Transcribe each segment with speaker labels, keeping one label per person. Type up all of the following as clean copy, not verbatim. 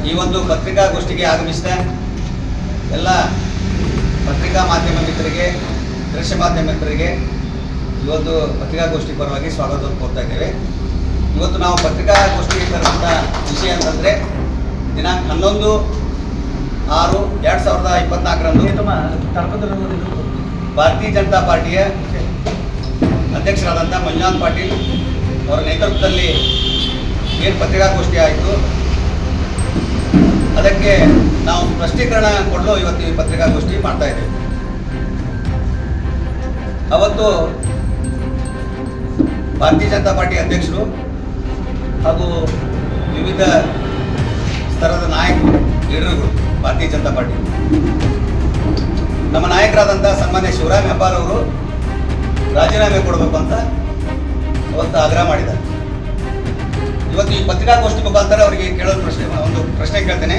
Speaker 1: ಈ ಒಂದು ಪತ್ರಿಕಾಗೋಷ್ಠಿಗೆ ಆಗಮಿಸಿದ ಎಲ್ಲ ಪತ್ರಿಕಾ ಮಾಧ್ಯಮ ಮಿತ್ರರಿಗೆ, ದೃಶ್ಯ ಮಾಧ್ಯಮ ಮಿತ್ರರಿಗೆ ಇವತ್ತು ಪತ್ರಿಕಾಗೋಷ್ಠಿ ಪರವಾಗಿ ಸ್ವಾಗತವನ್ನು ಕೋರ್ತಾ ಇದ್ದೇವೆ. ಇವತ್ತು ನಾವು ಪತ್ರಿಕಾಗೋಷ್ಠಿಗೆ ತರುವಂಥ ವಿಷಯ ಅಂತಂದರೆ ದಿನಾಂಕ 11/6/2024 ಭಾರತೀಯ ಜನತಾ ಪಾರ್ಟಿಯ ಅಧ್ಯಕ್ಷರಾದಂಥ ಮಂಜುನಾಥ್ ಪಾಟೀಲ್ ಅವರ ನೇತೃತ್ವದಲ್ಲಿ ಏನು ಪತ್ರಿಕಾಗೋಷ್ಠಿ ಆಯಿತು, ಅದಕ್ಕೆ ನಾವು ಸ್ಪಷ್ಟೀಕರಣ ಕೊಡಲು ಇವತ್ತು ಈ ಪತ್ರಿಕಾಗೋಷ್ಠಿ ಮಾಡ್ತಾ ಇದ್ದೇವೆ. ಅವತ್ತು ಭಾರತೀಯ ಜನತಾ ಪಾರ್ಟಿ ಅಧ್ಯಕ್ಷರು ಹಾಗೂ ವಿವಿಧ ಸ್ತರದ ನಾಯಕರು, ಲೀಡರ್ಗಳು ಭಾರತೀಯ ಜನತಾ ಪಾರ್ಟಿ ನಮ್ಮ ನಾಯಕರಾದಂಥ ಸನ್ಮಾನ್ಯ ಶಿವರಾಮ್ ಹೆಬ್ಬಾರ್ ಅವರು ರಾಜೀನಾಮೆ ಕೊಡಬೇಕು ಅಂತ ಅವತ್ತು ಆಗ್ರಹ ಮಾಡಿದ್ದಾರೆ. ಇವತ್ತು ಈ ಪತ್ರಿಕಾಗೋಷ್ಠಿ ಮುಖಾಂತರ ಅವರಿಗೆ ಕೇಳೋದು ಒಂದು ಪ್ರಶ್ನೆ ಕೇಳ್ತೇನೆ.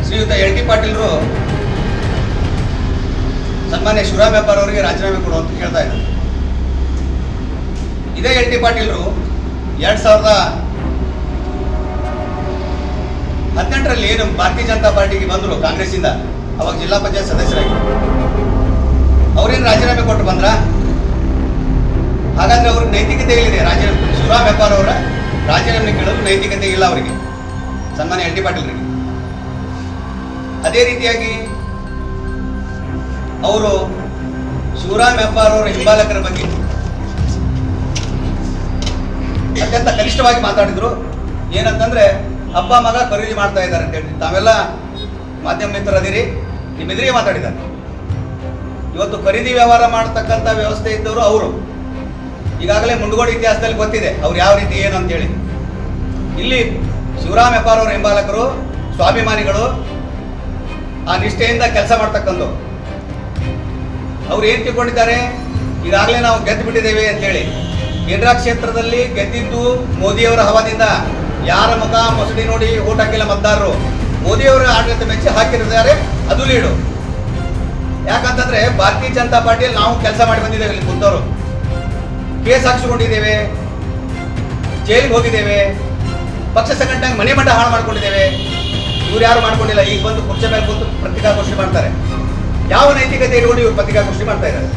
Speaker 1: ಶ್ರೀಯುತ ಎಲ್ ಟಿ ಪಾಟೀಲ್ರು ಸನ್ಮಾನ್ಯ ಶಿವರಾಮ್ ಹೆಬ್ಬಾರ್ ಅವರಿಗೆ ರಾಜೀನಾಮೆ ಕೊಡುವಂತ ಕೇಳ್ತಾ ಇದ್ದಾರೆ. ಇದೇ ಎಲ್ ಟಿ ಪಾಟೀಲ್ರು 2018ರಲ್ಲಿ ಏನು ಭಾರತೀಯ ಜನತಾ ಪಾರ್ಟಿಗೆ ಬಂದರು ಕಾಂಗ್ರೆಸ್ಸಿಂದ, ಅವಾಗ ಜಿಲ್ಲಾ ಪಂಚಾಯತ್ ಸದಸ್ಯರಾಗಿ ಅವ್ರೇನು ರಾಜೀನಾಮೆ ಕೊಟ್ಟು ಬಂದ್ರ? ಹಾಗಾದ್ರೆ ಅವ್ರಿಗೆ ನೈತಿಕತೆ ಇಲ್ಲಿದೆ? ಶಿವರಾಮ್ ಹೆಬ್ಬಾರ್ ಅವರ ರಾಜೀನಾಮೆ ಕೇಳೋದು ನೈತಿಕತೆ ಇಲ್ಲ ಅವರಿಗೆ, ಸನ್ಮಾನ್ಯ ಎಲ್ ಟಿ ಪಾಟೀಲ್ರಿಗೆ. ಅದೇ ರೀತಿಯಾಗಿ ಅವರು ಶಿವರಾಮ್ ಹೆಬ್ಬಾರ್ ಅವರ ಹಿಂಬಾಲಕರ ಬಗ್ಗೆ ಅತ್ಯಂತ ಕನಿಷ್ಠವಾಗಿ ಮಾತಾಡಿದ್ರು. ಏನಂತಂದ್ರೆ ಅಪ್ಪ ಮಗ ಖರೀದಿ ಮಾಡ್ತಾ ಇದ್ದಾರೆ ಅಂತ ಹೇಳಿ. ತಾವೆಲ್ಲ ಮಾಧ್ಯಮ ಮಿತ್ರರದಿರಿ, ನಿಮ್ಮ ಎದುರಿಗೆ ಮಾತಾಡಿದ್ದಾರೆ. ಇವತ್ತು ಖರೀದಿ ವ್ಯವಹಾರ ಮಾಡತಕ್ಕಂಥ ವ್ಯವಸ್ಥೆ ಇದ್ದವರು ಅವರು. ಈಗಾಗಲೇ ಮುಂಡಗೋಡು ಇತಿಹಾಸದಲ್ಲಿ ಗೊತ್ತಿದೆ ಅವ್ರು ಯಾವ ರೀತಿ ಏನು ಅಂತೇಳಿ. ಇಲ್ಲಿ ಶಿವರಾಮ್ ಹೆಬ್ಬಾರ್ ಅವರ ಹಿಂಬಾಲಕರು, ಸ್ವಾಭಿಮಾನಿಗಳು, ಆ ನಿಷ್ಠೆಯಿಂದ ಕೆಲಸ ಮಾಡ್ತಕ್ಕಂಥವ್ರು. ಅವ್ರು ಏನು ತಿಳ್ಕೊಂಡಿದ್ದಾರೆ, ಈಗಾಗಲೇ ನಾವು ಗೆದ್ದು ಬಿಟ್ಟಿದ್ದೇವೆ ಅಂತೇಳಿ. ಕೇಂದ್ರ ಕ್ಷೇತ್ರದಲ್ಲಿ ಗೆದ್ದಿದ್ದು ಮೋದಿಯವರ ಹವಾದಿಂದ. ಯಾರ ಮುಖ ಮೊಸಡಿ ನೋಡಿ ಓಟ್ ಹಾಕಿಲ್ಲ ಮತದಾರರು, ಮೋದಿಯವರ ಆಡಳಿತ ಮೆಚ್ಚಿ ಹಾಕಿರ್ತಾರೆ, ಅದು ಲೀಡು. ಯಾಕಂತಂದ್ರೆ ಭಾರತೀಯ ಜನತಾ ಪಾರ್ಟಿಯಲ್ಲಿ ನಾವು ಕೆಲಸ ಮಾಡಿ ಬಂದಿದ್ದೇವೆ. ಇಲ್ಲಿ ಕುಂತವರು ಕೇಸ್ ಹಾಕಿಸ್ಕೊಂಡಿದ್ದೇವೆ, ಜೈಲಿಗೆ ಹೋಗಿದ್ದೇವೆ, ಪಕ್ಷ ಸಂಘಟನೆಗೆ ಮನೆ ಮಠ ಹಾಳು ಮಾಡ್ಕೊಂಡಿದ್ದೇವೆ. ಇವ್ರು ಯಾರು ಮಾಡ್ಕೊಂಡಿಲ್ಲ. ಈಗ ಬಂದು ಕುರ್ಚಿ ಮೇಲೆ ಕೂತು ಪತ್ರಿಕಾಗೋಷ್ಠಿ ಮಾಡ್ತಾರೆ. ಯಾವ ನೈತಿಕತೆ ಇಟ್ಕೊಂಡು ಇವರು ಪತ್ರಿಕಾಗೋಷ್ಠಿ ಮಾಡ್ತಾ ಇದ್ದಾರೆ?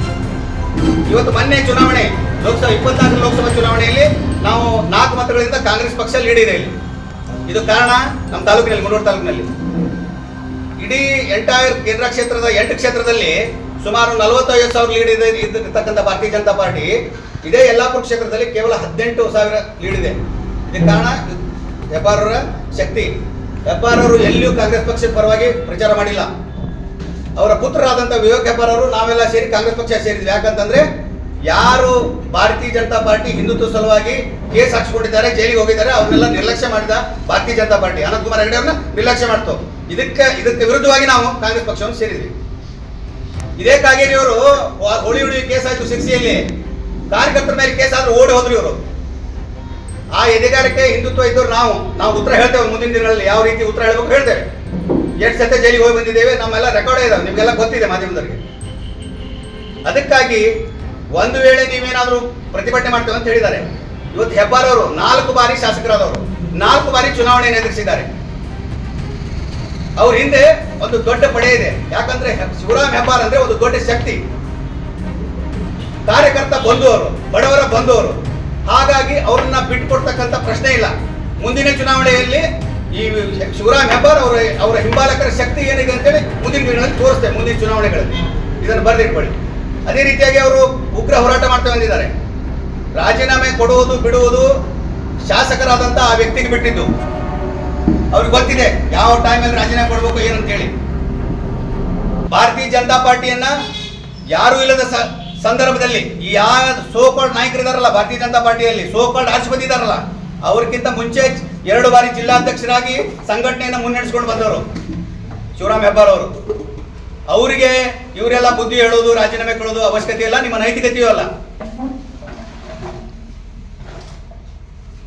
Speaker 1: ಇವತ್ತು ಮೊನ್ನೆ ಚುನಾವಣೆ, 24 ಲೋಕಸಭಾ ಚುನಾವಣೆಯಲ್ಲಿ ನಾವು 4 ಮತಗಳಿಂದ ಕಾಂಗ್ರೆಸ್ ಪಕ್ಷ ಲೀಡ್ ಇದೆ ಇಲ್ಲಿ. ಇದು ಕಾರಣ ನಮ್ಮ ತಾಲೂಕಿನಲ್ಲಿ, ಮುಂಡಗೋಡು ತಾಲೂಕಿನಲ್ಲಿ. ಇಡೀ ಎಂಟೈರ್ ಕೇಂದ್ರ ಕ್ಷೇತ್ರದ 8 ಕ್ಷೇತ್ರದಲ್ಲಿ ಸುಮಾರು 45,000 ಲೀಡ್ ಇದೆ ಇರ್ತಕ್ಕಂಥ ಭಾರತೀಯ ಜನತಾ ಪಾರ್ಟಿ ಇದೇ ಯಲ್ಲಾಪುರ ಕ್ಷೇತ್ರದಲ್ಲಿ ಕೇವಲ 18,000 ಲೀಡ್ ಇದೆ. ಇದಕ್ಕೆ ಕಾರಣ ಹೆಬ್ಬಾರ್ ಅವರ ಶಕ್ತಿ. ಹೆಬ್ಬಾರ್ ಅವರು ಎಲ್ಲಿಯೂ ಕಾಂಗ್ರೆಸ್ ಪಕ್ಷದ ಪರವಾಗಿ ಪ್ರಚಾರ ಮಾಡಿಲ್ಲ. ಅವರ ಪುತ್ರರಾದಂಥ ವಿವೇಕ್ ಹೆಬ್ಬಾರ್ ಅವರು ನಾವೆಲ್ಲ ಸೇರಿ ಕಾಂಗ್ರೆಸ್ ಪಕ್ಷ ಸೇರಿದ್ವಿ. ಯಾಕಂತಂದ್ರೆ ಯಾರು ಭಾರತೀಯ ಜನತಾ ಪಾರ್ಟಿ ಹಿಂದುತ್ವ ಸಲುವಾಗಿ ಕೇಸ್ ಹಾಕಿಸ್ಕೊಂಡಿದ್ದಾರೆ, ಜೈಲಿಗೆ ಹೋಗಿದ್ದಾರೆ, ಅವ್ರನ್ನೆಲ್ಲ ನಿರ್ಲಕ್ಷ್ಯ ಮಾಡಿದ ಭಾರತೀಯ ಜನತಾ ಪಾರ್ಟಿ ಅನಂತ್ ಕುಮಾರ್ ಹೆಗಡೆ ಅವ್ರನ್ನ ನಿರ್ಲಕ್ಷ್ಯ ಮಾಡ್ತು. ಇದಕ್ಕೆ ವಿರುದ್ಧವಾಗಿ ನಾವು ಕಾಂಗ್ರೆಸ್ ಪಕ್ಷವನ್ನು ಸೇರಿದ್ವಿ. ಇದೇ ಕಾಗೇರಿ ಅವರು ಹೋಳಿ ಕೇಸ್ ಆಯ್ತು ಸಿರ್ಸಿಯಲ್ಲಿ, ಕಾರ್ಯಕರ್ತರ ಮೇಲೆ ಕೇಸ್ ಆದ್ರೂ ಓಡಿ ಹೋದ್ರು ಇವರು. ಆ ಎದೆಗಾರಿಕೆ ಹಿಂದುತ್ವ ಇದ್ದವ್ರು ನಾವು ಉತ್ತರ ಹೇಳ್ತೇವೆ. ಮುಂದಿನ ದಿನಗಳಲ್ಲಿ ಯಾವ ರೀತಿ ಉತ್ತರ ಹೇಳಬೇಕು ಹೇಳ್ತೇವೆ. 8 ಸತಿ ಜೈಲಿಗೆ ಹೋಗಿ ಬಂದಿದ್ದೇವೆ, ನಮ್ಮೆಲ್ಲ ರೆಕಾರ್ಡ್ ಇದಾವೆ, ನಿಮ್ಗೆಲ್ಲ ಗೊತ್ತಿದೆ ಮಾಧ್ಯಮದವರಿಗೆ. ಅದಕ್ಕಾಗಿ ಒಂದು ವೇಳೆ ನೀವೇನಾದ್ರೂ ಪ್ರತಿಭಟನೆ ಮಾಡ್ತೇವೆ ಅಂತ ಹೇಳಿದ್ದಾರೆ. ಇವತ್ತು ಹೆಬ್ಬಾರ್ ಅವರು 4 ಬಾರಿ ಶಾಸಕರಾದವರು, 4 ಬಾರಿ ಚುನಾವಣೆಯನ್ನು ಎದುರಿಸಿದ್ದಾರೆ. ಅವ್ರ ಹಿಂದೆ ಒಂದು ದೊಡ್ಡ ಪಡೆ ಇದೆ. ಯಾಕಂದ್ರೆ ಶಿವರಾಮ್ ಹೆಬ್ಬಾರ್ ಅಂದ್ರೆ ಒಂದು ದೊಡ್ಡ ಶಕ್ತಿ, ಕಾರ್ಯಕರ್ತ ಬಂಧುವರು, ಬಡವರ ಬಂಧುವರು. ಹಾಗಾಗಿ ಅವ್ರನ್ನ ಬಿಟ್ಟುಕೊಡ್ತಕ್ಕಂಥ ಪ್ರಶ್ನೆ ಇಲ್ಲ. ಮುಂದಿನ ಚುನಾವಣೆಯಲ್ಲಿ ಈ ಶಿವರಾಮ್ ಹೆಬ್ಬಾರ್ ಅವರ ಹಿಂಬಾಲಕರ ಶಕ್ತಿ ಏನಿದೆ ಅಂತೇಳಿ ಮುಂದಿನ ದಿನಗಳಲ್ಲಿ ತೋರಿಸ್ತೇವೆ. ಮುಂದಿನ ಚುನಾವಣೆಗಳಲ್ಲಿ ಇದನ್ನು ಬರೆದಿಟ್ಕೊಳ್ಳಿ. ಅದೇ ರೀತಿಯಾಗಿ ಅವರು ಉಗ್ರ ಹೋರಾಟ ಮಾಡ್ತಾ ಬಂದಿದ್ದಾರೆ. ರಾಜೀನಾಮೆ ಕೊಡುವುದು ಬಿಡುವುದು ಶಾಸಕರಾದಂಥ ಆ ವ್ಯಕ್ತಿಗೆ ಬಿಟ್ಟಿದ್ದು. ಅವ್ರಿಗೆ ಗೊತ್ತಿದೆ ಯಾವ ಟೈಮಲ್ಲಿ ರಾಜೀನಾಮೆ ಕೊಡಬೇಕು ಏನಂತೇಳಿ. ಭಾರತೀಯ ಜನತಾ ಪಾರ್ಟಿಯನ್ನ ಯಾರು ಇಲ್ಲದ ಸಂದರ್ಭದಲ್ಲಿ ಈ ಯಾವ ಸೋಕಾಲ್ಡ್ ನಾಯಕರಿದಾರಲ್ಲ ಭಾರತೀಯ ಜನತಾ ಪಾರ್ಟಿಯಲ್ಲಿ, ಸೋಕಾಲ್ಡ್ ಆಚೆ ಬಂದಿದ್ದಾರಲ್ಲ, ಅವ್ರಿಗಿಂತ ಮುಂಚೆ 2 ಬಾರಿ ಜಿಲ್ಲಾಧ್ಯಕ್ಷರಾಗಿ ಸಂಘಟನೆಯನ್ನು ಮುನ್ನಡೆಸ್ಕೊಂಡು ಬಂದವರು ಶಿವರಾಮ್ ಹೆಬ್ಬಾರ್ ಅವರು. ಅವರಿಗೆ ಇವರೆಲ್ಲ ಬುದ್ಧಿ ಹೇಳೋದು, ರಾಜೀನಾಮೆ ಕೊಡೋದು ಅವಶ್ಯಕತೆ ಇಲ್ಲ, ನಿಮ್ಮ ನೈತಿಕತೆಯೂ ಅಲ್ಲ.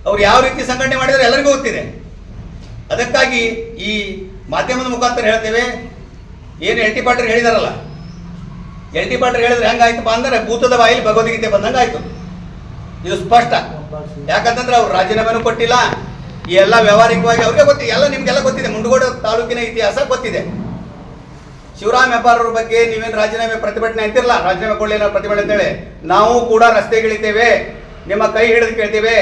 Speaker 1: ಅವ್ರು ಯಾವ ರೀತಿ ಸಂಘಟನೆ ಮಾಡಿದರೆ ಎಲ್ಲರಿಗೂ ಗೊತ್ತಿದೆ. ಅದಕ್ಕಾಗಿ ಈ ಮಾಧ್ಯಮದ ಮುಖಾಂತರ ಹೇಳ್ತೇವೆ. ಏನು ಎಲ್ ಟಿ ಪಾಟೀಲ್ ಹೇಳಿದಾರಲ್ಲ, ಎಲ್ ಟಿ ಪಾಟೀಲ್ ಹೇಳಿದ್ರೆ ಹೆಂಗಾಯ್ತಪ್ಪ ಅಂದ್ರೆ ಭೂತದ ಬಾಯಲ್ಲಿ ಭಗವದ್ಗೀತೆ ಬಂದಂಗೆ ಆಯ್ತು. ಇದು ಸ್ಪಷ್ಟ. ಯಾಕಂತಂದ್ರೆ ಅವ್ರು ರಾಜೀನಾಮೆನೂ ಕೊಟ್ಟಿಲ್ಲ, ಈ ಎಲ್ಲ ವ್ಯವಹಾರಿಕವಾಗಿ ಅವ್ರಿಗೆ ಗೊತ್ತಿದೆ, ಎಲ್ಲ ನಿಮ್ಗೆಲ್ಲ ಗೊತ್ತಿದೆ. ಮುಂಡಗೋಡ ತಾಲೂಕಿನ ಇತಿಹಾಸ ಗೊತ್ತಿದೆ. ಶಿವರಾಮ್ ಹೆಬ್ಬಾರ್ ಅವ್ರ ಬಗ್ಗೆ ನೀವೇನು ರಾಜೀನಾಮೆ ಪ್ರತಿಭಟನೆ ಅಂತಿರಲ್ಲ, ರಾಜೀನಾಮೆ ಕೊಳ್ಳಿನ ಪ್ರತಿಭಟನೆ ಅಂತೇಳಿ ನಾವು ಕೂಡ ರಸ್ತೆಗಿಳಿತೇವೆ, ನಿಮ್ಮ ಕೈ ಹಿಡಿದು ಕೇಳ್ತೇವೆ,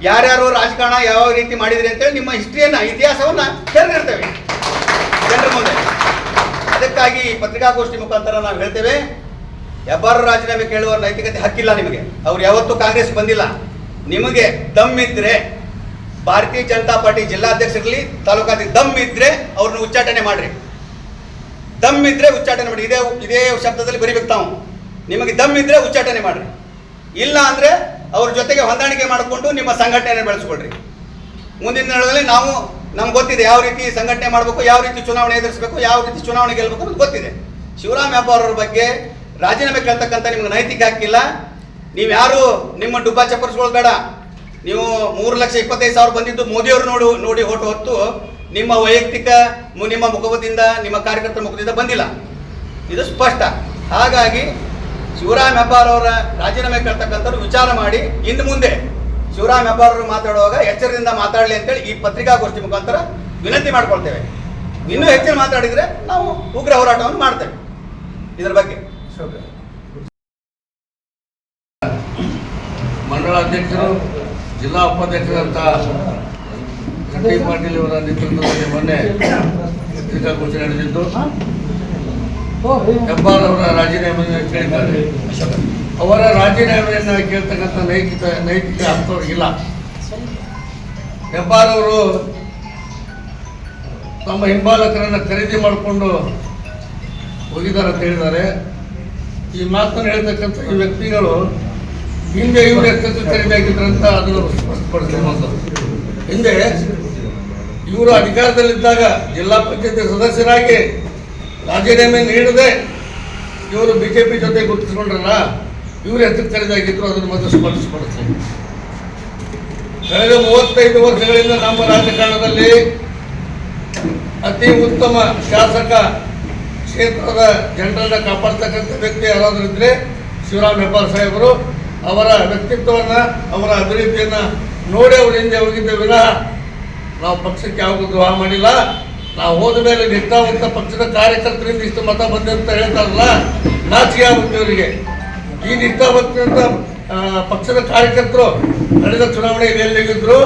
Speaker 1: ಯಾರ್ಯಾರು ರಾಜಕಾರಣ ಯಾವ ರೀತಿ ಮಾಡಿದ್ರಿ ಅಂತೇಳಿ ನಿಮ್ಮ ಹಿಸ್ಟ್ರಿಯನ್ನ ಇತಿಹಾಸವನ್ನ ತೆರೆದಿರ್ತೇವೆ ಜನರ ಮುಂದೆ. ಅದಕ್ಕಾಗಿ ಪತ್ರಿಕಾಗೋಷ್ಠಿ ಮುಖಾಂತರ ನಾವು ಹೇಳ್ತೇವೆ, ಹೆಬ್ಬಾರ್ ರಾಜೀನಾಮೆ ಕೇಳುವ ನೈತಿಕತೆ ಹಕ್ಕಿಲ್ಲ ನಿಮಗೆ. ಅವ್ರು ಯಾವತ್ತೂ ಕಾಂಗ್ರೆಸ್ ಬಂದಿಲ್ಲ. ನಿಮಗೆ ದಮ್ಮಿದ್ರೆ ಭಾರತೀಯ ಜನತಾ ಪಾರ್ಟಿ ಜಿಲ್ಲಾಧ್ಯಕ್ಷರಲ್ಲಿ ತಾಲೂಕಾಧ್ಯಕ್ಷ ದಮ್ಮಿದ್ರೆ ಅವ್ರನ್ನ ಉಚ್ಚಾಟನೆ ಮಾಡ್ರಿ. ದಮ್ಮಿದ್ರೆ ಉಚ್ಚಾಟನೆ ಮಾಡಿ. ಇದೇ ಶಬ್ದದಲ್ಲಿ ಬರಿಬೇಕು ತಾವು. ನಿಮಗೆ ದಮ್ಮಿದ್ರೆ ಉಚ್ಚಾಟನೆ ಮಾಡ್ರಿ. ಇಲ್ಲ ಅಂದ್ರೆ ಅವ್ರ ಜೊತೆಗೆ ಹೊಂದಾಣಿಕೆ ಮಾಡಿಕೊಂಡು ನಿಮ್ಮ ಸಂಘಟನೆಯನ್ನು ಬೆಳೆಸ್ಕೊಳ್ರಿ. ಮುಂದಿನ ದಿನಗಳಲ್ಲಿ ನಮ್ಗೆ ಗೊತ್ತಿದೆ ಯಾವ ರೀತಿ ಸಂಘಟನೆ ಮಾಡಬೇಕು, ಯಾವ ರೀತಿ ಚುನಾವಣೆ ಎದುರಿಸಬೇಕು, ಯಾವ ರೀತಿ ಚುನಾವಣೆ ಗೆಲ್ಲಬೇಕು ಅಂತ ಗೊತ್ತಿದೆ. ಶಿವರಾಮ್ ಹೆಬ್ಬಾರ್ ಅವ್ರ ಬಗ್ಗೆ ರಾಜೀನಾಮೆ ಕೇಳ್ತಕ್ಕಂಥ ನಿಮ್ಗೆ ನೈತಿಕ ಹಕ್ಕಿಲ್ಲ. ನೀವು ಯಾರು ನಿಮ್ಮ ಡುಬ್ಬ ಚಪ್ಪರಿಸ್ಕೊಳ್ಬೇಡ. ನೀವು 3,25,000 ಬಂದಿದ್ದು ಮೋದಿಯವರು ನೋಡಿ ಹೊತ್ತು ನಿಮ್ಮ ವೈಯಕ್ತಿಕ ನಿಮ್ಮ ಮುಖದಿಂದ ನಿಮ್ಮ ಕಾರ್ಯಕರ್ತರ ಮುಖದಿಂದ ಬಂದಿಲ್ಲ, ಇದು ಸ್ಪಷ್ಟ. ಹಾಗಾಗಿ ಶಿವರಾಮ್ ಹೆಬ್ಬಾರ್ ಅವರ ರಾಜೀನಾಮೆ ಕೇಳ್ತಕ್ಕಂಥವ್ರು ವಿಚಾರ ಮಾಡಿ ಇನ್ನು ಮುಂದೆ ಶಿವರಾಮ್ ಹೆಬ್ಬಾರ್ ಅವರು ಮಾತಾಡುವಾಗ ಎಚ್ಚರದಿಂದ ಮಾತಾಡಲಿ ಅಂತೇಳಿ ಈ ಪತ್ರಿಕಾಗೋಷ್ಠಿ ಮುಖಾಂತರ ವಿನಂತಿ ಮಾಡ್ಕೊಳ್ತೇವೆ. ಇನ್ನೂ ಹೆಚ್ಚಿನ ಮಾತಾಡಿದರೆ ನಾವು ಉಗ್ರ ಹೋರಾಟವನ್ನು ಮಾಡ್ತೇವೆ ಇದರ ಬಗ್ಗೆ.
Speaker 2: ಮಂಡಲಾಧ್ಯಕ್ಷರು, ಜಿಲ್ಲಾ ಉಪಾಧ್ಯಕ್ಷರಂತ ಕಟ್ಟಿ ಪಾಟೀಲ್ ಅವರ ನೇತೃತ್ವದಲ್ಲಿ ಮೊನ್ನೆ ಪತ್ರಿಕಾಗೋಷ್ಠಿ ನಡೆದಿದ್ದು ಹೆಬ್ಬಾರ್ ಅವರ ರಾಜೀನಾಮೆಯನ್ನು ಕೇಳಿದ್ದಾರೆ. ಅವರ ರಾಜೀನಾಮೆಯನ್ನು ಕೇಳ್ತಕ್ಕಂಥ ನೈತಿಕ ಹಕ್ಕವರಿಗಿಲ್ಲ. ಹೆಬ್ಬಾರ್ ಅವರು ತಮ್ಮ ಹಿಂಬಾಲಕರನ್ನು ಖರೀದಿ ಮಾಡಿಕೊಂಡು ಹೋಗಿದ್ದಾರೆ ಅಂತ ಹೇಳಿದ್ದಾರೆ. ಈ ಮಾತನ್ನು ಹೇಳ್ತಕ್ಕಂಥ ಈ ವ್ಯಕ್ತಿಗಳು ಹಿಂದೆ ಇವರು ಎಷ್ಟೊತ್ತು ಖರೀದಿ ಆಗಿದ್ರಂತ ಅದನ್ನು ಸ್ಪಷ್ಟಪಡಿಸ್ತಾರೆ. ಹಿಂದೆ ಇವರು ಅಧಿಕಾರದಲ್ಲಿದ್ದಾಗ ಜಿಲ್ಲಾ ಪಂಚಾಯತ್ ಸದಸ್ಯರಾಗಿ ರಾಜೀನಾಮೆ ನೀಡದೆ ಇವರು ಬಿಜೆಪಿ ಜೊತೆ ಗುರುತಿಸ್ಕೊಂಡ್ರಲ್ಲ, ಇವರು ಎಷ್ಟಕ್ಕೆ ಖರೀದಾಗಿದ್ರು ಅದನ್ನು ಮೊದಲು ಸ್ಪಷ್ಟಪಡಿಸ್ತಾರೆ. ಕಳೆದ 35 ವರ್ಷಗಳಿಂದ ನಮ್ಮ ರಾಜಕಾರಣದಲ್ಲಿ ಅತಿ ಉತ್ತಮ ಶಾಸಕ ಕ್ಷೇತ್ರದ ಜನರನ್ನ ಕಾಪಾಡ್ತಕ್ಕಂಥ ವ್ಯಕ್ತಿ ಯಾರಾದರೂ ಇದ್ರೆ ಶಿವರಾಮ್ ಹೆಬ್ಬಾರ್ ಸಾಹೇಬರು. ಅವರ ವ್ಯಕ್ತಿತ್ವವನ್ನು, ಅವರ ಅಭಿವೃದ್ಧಿಯನ್ನು ನೋಡಿ ಅವರು ಹಿಂದೆ ಹೋಗಿದ್ದ ವಿನಃ ನಾವು ಪಕ್ಷಕ್ಕೆ ಯಾವಾಗ ದ್ರೋಹ ಮಾಡಿಲ್ಲ. ನಾವು ಹೋದ ಮೇಲೆ ನಿಷ್ಠಾವಂತ ಪಕ್ಷದ ಕಾರ್ಯಕರ್ತರಿಂದ ಇಷ್ಟು ಮತ ಬಂದೆ ಅಂತ ಹೇಳ್ತಾರಲ್ಲ, ನಾಚಿಕೆ ಆಗುತ್ತೆ ಇವರಿಗೆ. ಈ ನಿಷ್ಠಾವಂತ ಪಕ್ಷದ ಕಾರ್ಯಕರ್ತರು ನಡೆದ ಚುನಾವಣೆಯಲ್ಲಿ ಎಲ್ಲಿಗಿದ್ರು,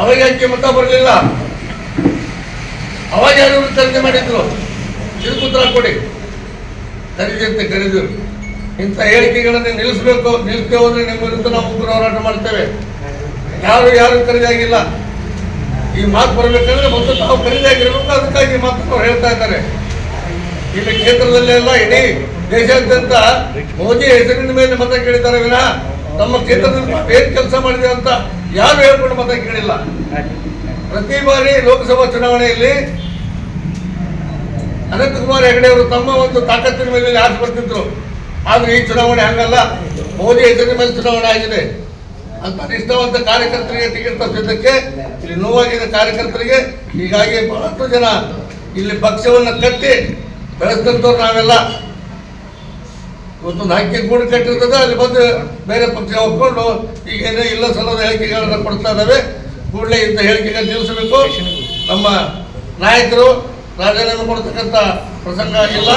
Speaker 2: ಅವಾಗ ಯಾಕೆ ಮತ ಬರಲಿಲ್ಲ? ಅವಾಗ ಯಾರು ಖರೀದಿ ಮಾಡಿದ್ರು? ಇದಕ್ಕೆ ಉತ್ತರ ಕೊಡಿ. ಖರೀದಿ ಅಂತ ಕರೆದ್ರು. ಇಂಥ ಹೇಳಿಕೆಗಳನ್ನು ನಿಲ್ಲಿಸಬೇಕು. ನಿಲ್ಲಿಸ್ತೇವೆ ಹೋದ್ರೆ ನಿಮ್ಮ ವಿರುದ್ಧ ನಾವು ಉಗ್ರ ಹೋರಾಟ ಮಾಡ್ತೇವೆ. ಯಾರು ಖರೀದಿಯಾಗಿಲ್ಲ. ಈ ಮಾತು ಬರಬೇಕಂದ್ರೆ ಮೊದಲು ತಾವು ಖರೀದಿಯಾಗಿರ್ಬೇಕು. ಅದಕ್ಕಾಗಿ ಮಾತನ್ನು ಹೇಳ್ತಾ ಇದ್ದಾರೆ. ಇಲ್ಲಿ ಕ್ಷೇತ್ರದಲ್ಲೆಲ್ಲ ಇಡೀ ದೇಶಾದ್ಯಂತ ಮೋದಿ ಹೆಸರಿನ ಮೇಲೆ ಮತ ಕೇಳಿದ್ದಾರೆ ವಿನಃ ನಮ್ಮ ಕ್ಷೇತ್ರದಲ್ಲಿ ಏನು ಕೆಲಸ ಮಾಡಿದೆ ಅಂತ ಯಾರು ಹೇಳ್ಕೊಂಡು ಮತ ಕೇಳಿಲ್ಲ. ಪ್ರತಿ ಬಾರಿ ಲೋಕಸಭಾ ಚುನಾವಣೆಯಲ್ಲಿ ಅನಂತಕುಮಾರ್ ಹೆಗಡೆ ಅವರು ತಮ್ಮ ಒಂದು ತಾಕತ್ತಿನ ಮೇಲೆ ಆಸೆ ಬರ್ತಿದ್ರು. ಆದ್ರೆ ಈ ಚುನಾವಣೆ ಹಂಗಲ್ಲ, ಮೋದಿ ಹೆಸರಿನ ಮೇಲೆ ಚುನಾವಣೆ ಆಗಿದೆ ಅಂತ ನಿಷ್ಠಾವಂತ ಕಾರ್ಯಕರ್ತರಿಗೆ ಟಿಕೆಟ್ ತಪ್ಪಿದ್ದಕ್ಕೆ ಇಲ್ಲಿ ನೋವಾಗಿದೆ ಕಾರ್ಯಕರ್ತರಿಗೆ. ಹೀಗಾಗಿ ಬಹಳಷ್ಟು ಜನ ಇಲ್ಲಿ ಪಕ್ಷವನ್ನು ಕಟ್ಟಿ ಬೆಳೆಸಿದಂಥವ್ರು ನಾವೆಲ್ಲ. ಇವತ್ತೊಂದು ಹಕ್ಕಿ ಗೂಡು ಕಟ್ಟಿರ್ತದೆ, ಅಲ್ಲಿ ಬಂದು ಬೇರೆ ಪಕ್ಷ ಒಪ್ಕೊಂಡು ಈಗ ಏನೋ ಇಲ್ಲ ಸಲ್ಲದ ಹೇಳಿಕೆಗಳನ್ನು ಕೊಡ್ತಾ ಇದ್ದಾವೆ. ಕೂಡಲೇ ಇಂಥ ಹೇಳಿಕೆಗಳನ್ನು ನಿಲ್ಲಿಸಬೇಕು. ನಮ್ಮ ನಾಯಕರು ರಾಜೀನಾಮೆ ಕೊಡ್ತಕ್ಕಂಥ ಪ್ರಸಂಗ ಇಲ್ಲ.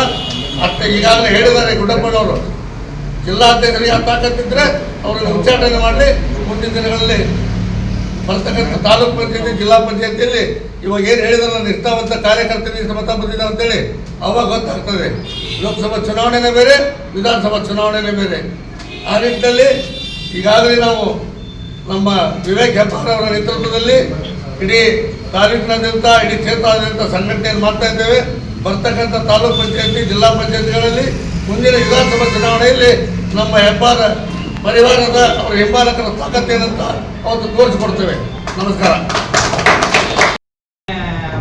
Speaker 2: ಅಷ್ಟೇ ಈಗಾಗಲೇ ಹೇಳಿದ್ದಾರೆ ಗುಡ್ಡಪ್ಪನವರು. ಜಿಲ್ಲಾಧ್ಯಕ್ಷರಿಗೆ ತಾಕತ್ತಿದ್ರೆ ಅವರನ್ನು ಉಚ್ಚಾಟನೆ ಮಾಡಲಿ. ಮುಂದಿನ ದಿನಗಳಲ್ಲಿ ಬರ್ತಕ್ಕಂಥ ತಾಲೂಕು ಪಂಚಾಯತಿ, ಜಿಲ್ಲಾ ಪಂಚಾಯತಿಯಲ್ಲಿ ಇವಾಗ ಏನು ಹೇಳಿದ್ರಲ್ಲ, ನಿಷ್ಠಾವಂತ ಕಾರ್ಯಕರ್ತರಿಗೆ ಮತ ಬಂದಿದೆ ಅಂತೇಳಿ ಅವಾಗ ಗೊತ್ತಾಗ್ತದೆ. ಲೋಕಸಭಾ ಚುನಾವಣೆನೇ ಬೇರೆ, ವಿಧಾನಸಭಾ ಚುನಾವಣೆನೇ ಬೇರೆ. ಆ ನಿಟ್ಟಿನಲ್ಲಿ ಈಗಾಗಲೇ ನಾವು ನಮ್ಮ ವಿವೇಕ್ ಹೆಬ್ಬಾರ್ ಅವರ ನೇತೃತ್ವದಲ್ಲಿ ಇಡೀ ತಾಲೂಕಿನಾದ್ಯಂತ, ಇಡೀ ಕ್ಷೇತ್ರಾದ್ಯಂತ ಸಂಘಟನೆಯನ್ನು ಮಾಡ್ತಾ ಇದ್ದೇವೆ. ಬರ್ತಕ್ಕಂಥ ತಾಲೂಕು ಪಂಚಾಯತಿ, ಜಿಲ್ಲಾ ಪಂಚಾಯತಿಗಳಲ್ಲಿ ಮುಂದಿನ ವಿಧಾನಸಭಾ ಚುನಾವಣೆಯಲ್ಲಿ ನಮ್ಮ ಹೆಬ್ಬಾರ್ ಪರಿವಾರದ ಅವರ ಹಿಂಬಾಲಕರ ತಾಕತ್ತೇನಂತ ಅವತ್ತು ತೋರಿಸಿಕೊಡ್ತೇವೆ. ನಮಸ್ಕಾರ.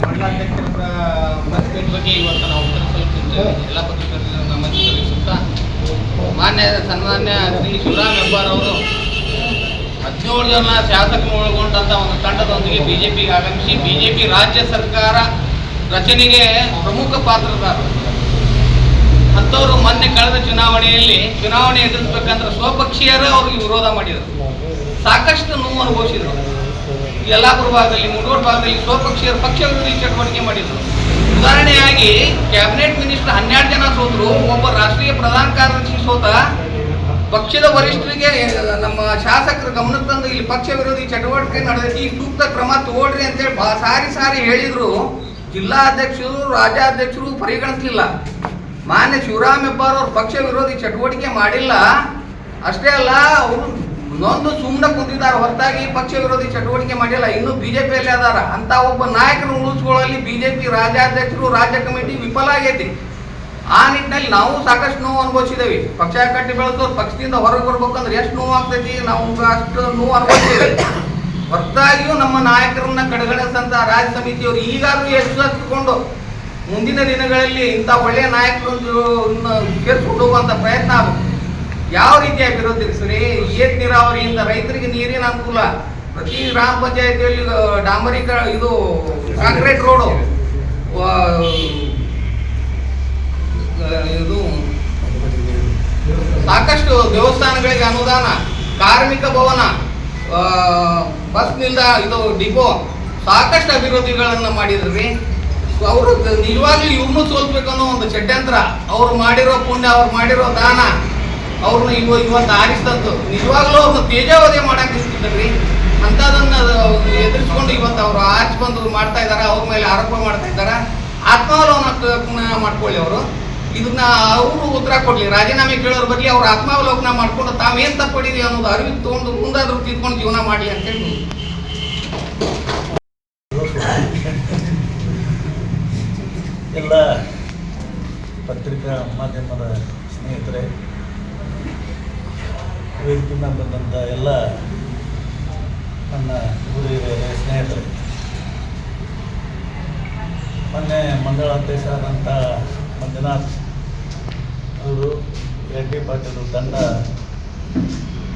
Speaker 3: ಮಂಡಲಾಧ್ಯಕ್ಷರ ಬಗ್ಗೆ ಇವತ್ತು ನಾವು ಉತ್ತರ ಸಲ್ಲಿಸುತ್ತೇವೆ. ಎಲ್ಲ ಪತ್ರಿಕೆಗಳನ್ನು ನಮಸ್ಕರಿಸುತ್ತಾ, ಸನ್ಮಾನ್ಯ ಶ್ರೀ ಶಿವರಾಮ್ ಹೆಬ್ಬಾರ್ ಅವರು 17 ಜನ ಶಾಸಕರು ಒಳಗೊಂಡಂಥ ಒಂದು ತಂಡದೊಂದಿಗೆ ಬಿಜೆಪಿಗೆ ಆಗಮಿಸಿ ಬಿಜೆಪಿ ರಾಜ್ಯ ಸರ್ಕಾರ ರಚನೆಗೆ ಪ್ರಮುಖ ಪಾತ್ರದಾರರು. ಅಂಥವರು ಮೊನ್ನೆ ಕಳೆದ ಚುನಾವಣೆ ಎದುರಿಸಬೇಕಂದ್ರೆ ಸ್ವಪಕ್ಷೀಯರೇ ಅವ್ರಿಗೆ ವಿರೋಧ ಮಾಡಿದರು. ಸಾಕಷ್ಟು ನೋವು ಅನುಭವಿಸಿದರು. ಯಲ್ಲಾಪುರ ಭಾಗದಲ್ಲಿ, ಮುಧೋಳ ಭಾಗದಲ್ಲಿ ಸ್ವಪಕ್ಷೀಯರು ಪಕ್ಷ ವಿರೋಧಿ ಚಟುವಟಿಕೆ ಮಾಡಿದ್ರು. ಉದಾಹರಣೆಯಾಗಿ ಕ್ಯಾಬಿನೆಟ್ ಮಿನಿಸ್ಟರ್ 12 ಜನ ಸೋತರು, ಒಬ್ಬ ರಾಷ್ಟ್ರೀಯ ಪ್ರಧಾನ ಕಾರ್ಯದರ್ಶಿ ಸೋತ. ಪಕ್ಷದ ವರಿಷ್ಠರಿಗೆ ನಮ್ಮ ಶಾಸಕರ ಗಮನಕ್ಕೆ ತಂದು ಇಲ್ಲಿ ಪಕ್ಷ ವಿರೋಧಿ ಚಟುವಟಿಕೆ ನಡೆದೈತಿ, ಸೂಕ್ತ ಕ್ರಮ ತಗೊಳ್ರಿ ಅಂತೇಳಿ ಸಾರಿ ಹೇಳಿದ್ರು. ಜಿಲ್ಲಾ ಅಧ್ಯಕ್ಷರು, ರಾಜ್ಯಾಧ್ಯಕ್ಷರು ಪರಿಗಣಿಸಲಿಲ್ಲ. ಮಾನ್ಯ ಶಿವರಾಮ್ ಹೆಬ್ಬಾರ್ ಅವರು ಪಕ್ಷ ವಿರೋಧಿ ಚಟುವಟಿಕೆ ಮಾಡಿಲ್ಲ, ಅಷ್ಟೇ ಅಲ್ಲ ಅವರು ನೊಂದು ಸುಮ್ಮನೆ ಕುಂತಿದ್ದಾರೆ, ಹೊರತಾಗಿ ಪಕ್ಷ ವಿರೋಧಿ ಚಟುವಟಿಕೆ ಮಾಡಿಲ್ಲ. ಇನ್ನು ಬಿಜೆಪಿಯಲ್ಲಿ ಅದಾರ ಅಂತ ಒಬ್ಬ ನಾಯಕರನ್ನು ಉಳಿಸ್ಕೊಳ್ಳಲ್ಲಿ ಬಿಜೆಪಿ ರಾಜ್ಯಾಧ್ಯಕ್ಷರು, ರಾಜ್ಯ ಕಮಿಟಿ ವಿಫಲ ಆಗೈತಿ. ಆ ನಿಟ್ಟಿನಲ್ಲಿ ನಾವು ಸಾಕಷ್ಟು ನೋವು ಅನುಭವಿಸಿದ್ದೇವೆ. ಪಕ್ಷ ಕಟ್ಟಿ ಬೆಳೆಸೋರು ಪಕ್ಷದಿಂದ ಹೊರಗೆ ಬರ್ಬೇಕಂದ್ರೆ ಎಷ್ಟು ನೋವು ಆಗ್ತೈತಿ, ನಾವು ಅಷ್ಟು ನೋವು ಅನುಭವಿಸಿದ್ದೇವೆ. ಹೊರತಾಗಿಯೂ ನಮ್ಮ ನಾಯಕರನ್ನ ಕಡೆಗಣಿಸಂತ ರಾಜ್ಯ ಸಮಿತಿಯವರು ಈಗಾಗಲೂ ಎಚ್ಚೆತ್ತುಕೊಂಡು ಮುಂದಿನ ದಿನಗಳಲ್ಲಿ ಇಂಥ ಒಳ್ಳೆಯ ನಾಯಕರನ್ನು ಸೇರಿಸ್ಕೊಂಡು ಹೋಗುವಂಥ ಪ್ರಯತ್ನ ಆಗಬೇಕು. ಯಾವ ರೀತಿಯ ಅಭಿವೃದ್ಧಿ ಸರಿ, ಏತ್ ನೀರಾವರಿಯಿಂದ ರೈತರಿಗೆ ನೀರಿನ ಅನುಕೂಲ, ಪ್ರತಿ ಗ್ರಾಮ ಪಂಚಾಯತಿಯಲ್ಲಿ ಇದು ಕಾಂಕ್ರೀಟ್ ರೋಡು, ಇದು ಸಾಕಷ್ಟು ದೇವಸ್ಥಾನಗಳಿಗೆ ಅನುದಾನ, ಕಾರ್ಮಿಕ ಭವನ, ಬಸ್ ಇದು ಡಿಪೋ, ಸಾಕಷ್ಟು ಅಭಿವೃದ್ಧಿಗಳನ್ನು ಮಾಡಿದ್ರಿ. ಅವರು ನಿಜವಾಗ್ಲೂ ಇವ್ರನ್ನೂ ಸೋಲ್ಬೇಕನ್ನೋ ಒಂದು ಷಡ್ಯಂತ್ರ, ಅವ್ರು ಮಾಡಿರೋ ಪುಣ್ಯ, ಅವ್ರು ಮಾಡಿರೋ ದಾನ ಅವ್ರನ್ನ ಇವತ್ತು ಆರಿಸ್ತಂತು. ನಿಜವಾಗ್ಲೂ ಅವ್ರನ್ನ ತೇಜಾವಧಿ ಮಾಡಕ್ಕೆ ನಿಂತಿದ್ರಿ. ಅಂಥದನ್ನ ಎದುರಿಸ್ಕೊಂಡು ಇವತ್ತು ಅವರು ಆರಿಸಿ ಬಂದು ಮಾಡ್ತಾ ಇದ್ದಾರೆ, ಅವ್ರ ಮೇಲೆ ಆರೋಪ ಮಾಡ್ತಾ ಇದ್ದಾರೆ. ಆತ್ಮಾವಲೋಕನ ಮಾಡ್ಕೊಳ್ಳಿ ಅವರು, ಇದನ್ನ ಅವರು ಉತ್ತರ ಕೊಡ್ಲಿ. ರಾಜೀನಾಮೆ ಕೇಳೋರ್ ಬದಲಿ ಅವ್ರ ಆತ್ಮಾವಲೋಕನ ಮಾಡ್ಕೊಂಡು ತಾವೇನ್ ತಪ್ಪಿದೀವಿ ಅನ್ನೋದು ಅರಿವು ತಗೊಂಡು ಮುಂದಾದ್ರೂ ತಿದ್ಕೊಂಡು ಜೀವನ ಮಾಡಲಿ ಅಂತೇಳಿ.
Speaker 4: ಎಲ್ಲ ಪತ್ರಿಕಾ ಮಾಧ್ಯಮದ ಸ್ನೇಹಿತರೆ, ವೇದಿಕೆಯಿಂದ ಬಂದಂಥ ಎಲ್ಲ ನನ್ನ ಗುರುಹಿರಿಯರೇ, ಸ್ನೇಹಿತರೆ, ಮೊನ್ನೆ ಮಂಡಲಾಧ್ಯಕ್ಷರಾದಂಥ ಮಂಜುನಾಥ್ ಅವರು ಎಲ್ ಟಿ ಪಾಟೀಲ್ ತಂಡ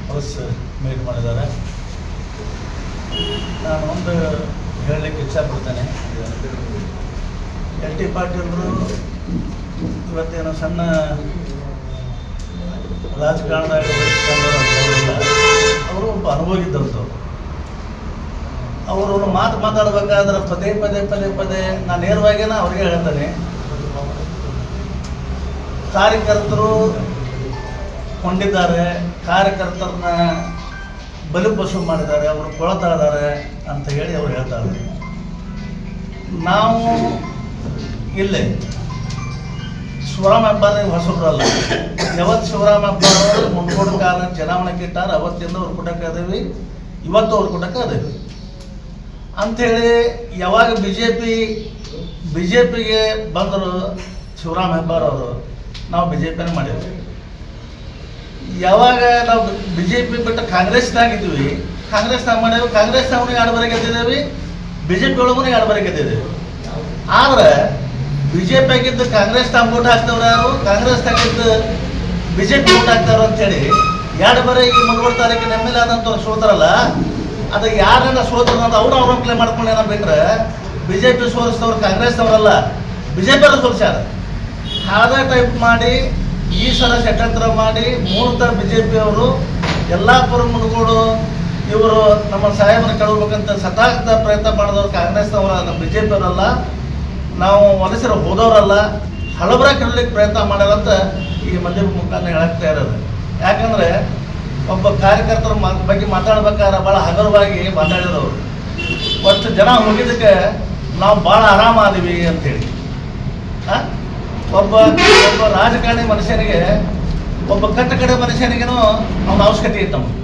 Speaker 4: ಪ್ರೆಸ್ ಮೀಟ್ ಮಾಡಿದ್ದಾರೆ. ನಾನು ಒಂದು ಹೇಳಲಿಕ್ಕೆ ಇಚ್ಛಪಡ್ತೇನೆ. ಎಲ್ ಟಿ ಪಾಟೀಲರು ಇವತ್ತೇನು ಸಣ್ಣ ರಾಜಕಾರಣದಾಗ ಬೆಳೆಸ್ಕೊಂಡವರಲ್ಲ, ಅವರು ಒಬ್ಬ ಅನುಭವಿದ್ದವರು. ಅವರು ಮಾತಾಡಬೇಕಾದ್ರೆ ಪದೇ ಪದೇ ಪದೇ ಪದೇ ನಾನು ನೇರವಾಗಿನ ಅವ್ರಿಗೆ ಹೇಳ್ತೇನೆ, ಕಾರ್ಯಕರ್ತರು ಕೊಂಡಿದ್ದಾರೆ, ಕಾರ್ಯಕರ್ತರನ್ನ ಬಲಿಪಶು ಮಾಡಿದ್ದಾರೆ, ಅವರು ಕೊಳ್ತಾ ಇದ್ದಾರೆ ಅಂತ ಹೇಳಿ ಅವ್ರು ಹೇಳ್ತಾರೆ. ನಾವು ಇಲ್ಲೇ ಶಿವರಾಮ್ ಹೆಬ್ಬಾರ್ ಹೊಸಬ್ರಲ್ಲ. ಯಾವತ್ತು ಶಿವರಾಮ್ ಹೆಬ್ಬಾರ್ ಅವರು ಮುಂದ್ಕೋಡ ಕಾಲ ಚುನಾವಣೆ ಕಿಟ್ಟಾರ, ಅವತ್ತಿಂದ ಅವ್ರ ಕುಟಕ್ಕೆ ಅದೇವಿ, ಇವತ್ತು ಅವ್ರ ಕುಟಕ್ಕೆ ಅದೇವಿ ಅಂಥೇಳಿ. ಯಾವಾಗ ಬಿ ಜೆ ಪಿಗೆ ಬಂದರು ಶಿವರಾಮ್ ಹೆಬ್ಬಾರ್ ಅವರು, ನಾವು ಬಿ ಜೆ ಪಿನೇ ಮಾಡಿದ್ವಿ. ಯಾವಾಗ ನಾವು ಬಿ ಜೆ ಪಿ ಬಿಟ್ಟು ಕಾಂಗ್ರೆಸ್ನಾಗಿದ್ವಿ, ಕಾಂಗ್ರೆಸ್ನಾಗ ಮಾಡೇವಿ, ಕಾಂಗ್ರೆಸ್ನಾಗ 2 ಬಾರಿ ಗೆದ್ದಿದ್ದೇವೆ, ಬಿ ಜೆ ಪಿ ಒಳಗೂ 2 ಬಾರಿ ಗೆದ್ದಿದ್ದೇವೆ. ಆದ್ರೆ ಬಿ ಜೆ ಪಿ ಆಗಿದ್ದು ಕಾಂಗ್ರೆಸ್ನಾಗ ಓಟ್ ಹಾಕ್ತವ್ರು ಯಾರು, ಕಾಂಗ್ರೆಸ್ನಾಗಿದ್ದು ಬಿ ಜೆ ಪಿ ಓಟ್ ಹಾಕ್ತಾರೋ ಅಂತೇಳಿ 2 ಬಾರಿ ಈ 3 ತಾರೀಕಿನ ಎಮ್ ಎಲ್ ಎ ಆದಂಥವ್ರು ಸೋತಾರಲ್ಲ, ಅದು ಯಾರನ್ನ ಸೋತ್ರ ಅನ್ನೋದು ಅವ್ರು ಕ್ಲೇಮ್ ಮಾಡ್ಕೊಂಡು ಏನೋ ಬಿಟ್ರೆ, ಬಿ ಜೆ ಪಿ ಸೋಲಿಸಿದವ್ರು ಕಾಂಗ್ರೆಸ್ನವರಲ್ಲ, ಬಿ ಜೆ ಪಿ ಅವರು ಸೋಲಿಸ್ಯಾರ. ಅದೇ ಟೈಪ್ ಮಾಡಿ ಈ ಸಲ ಷಡ್ಯಂತ್ರ ಮಾಡಿ ಮೂಲತಃ ಬಿ ಜೆ ಪಿಯವರು ಯಲ್ಲಾಪುರ ಮುನಗೋಡು ಇವರು ನಮ್ಮ ಸಾಹೇಬರು ಕಳ್ಬೇಕಂತ ಸತಾಗ್ತ ಪ್ರಯತ್ನ ಮಾಡಿದವರು ಕಾಂಗ್ರೆಸ್ನವರ, ನಮ್ಮ ಬಿ ಜೆ ಪಿಯವರಲ್ಲ, ನಾವು ವಲಸರು ಹೋದವರಲ್ಲ, ಹಳಬರ ಕರೀಲಿಕ್ಕೆ ಪ್ರಯತ್ನ ಮಾಡ್ಯಾರಂತ ಈ ಮಧ್ಯಮ ಮುಖಾಂತರ ಹೇಳಕ್ತಾ ಇರೋದು. ಯಾಕಂದರೆ ಒಬ್ಬ ಕಾರ್ಯಕರ್ತರ ಬಗ್ಗೆ ಮಾತಾಡ್ಬೇಕಾದ್ರೆ ಭಾಳ ಹಗುರವಾಗಿ ಮಾತಾಡಿದವರು. ಒಟ್ಟು ಜನ ಹೋಗಿದ್ದಕ್ಕೆ ನಾವು ಭಾಳ ಆರಾಮಾದೀವಿ ಅಂತೇಳಿ. ಒಬ್ಬ ರಾಜಕಾರಣಿ ಮನುಷ್ಯನಿಗೆ, ಒಬ್ಬ ಕಟ್ಟಕಡೆ ಮನುಷ್ಯನಿಗೇನು ಅವನ ಅವಶ್ಯಕತೆ ಇತ್ತು. ನಮ್ಗೆ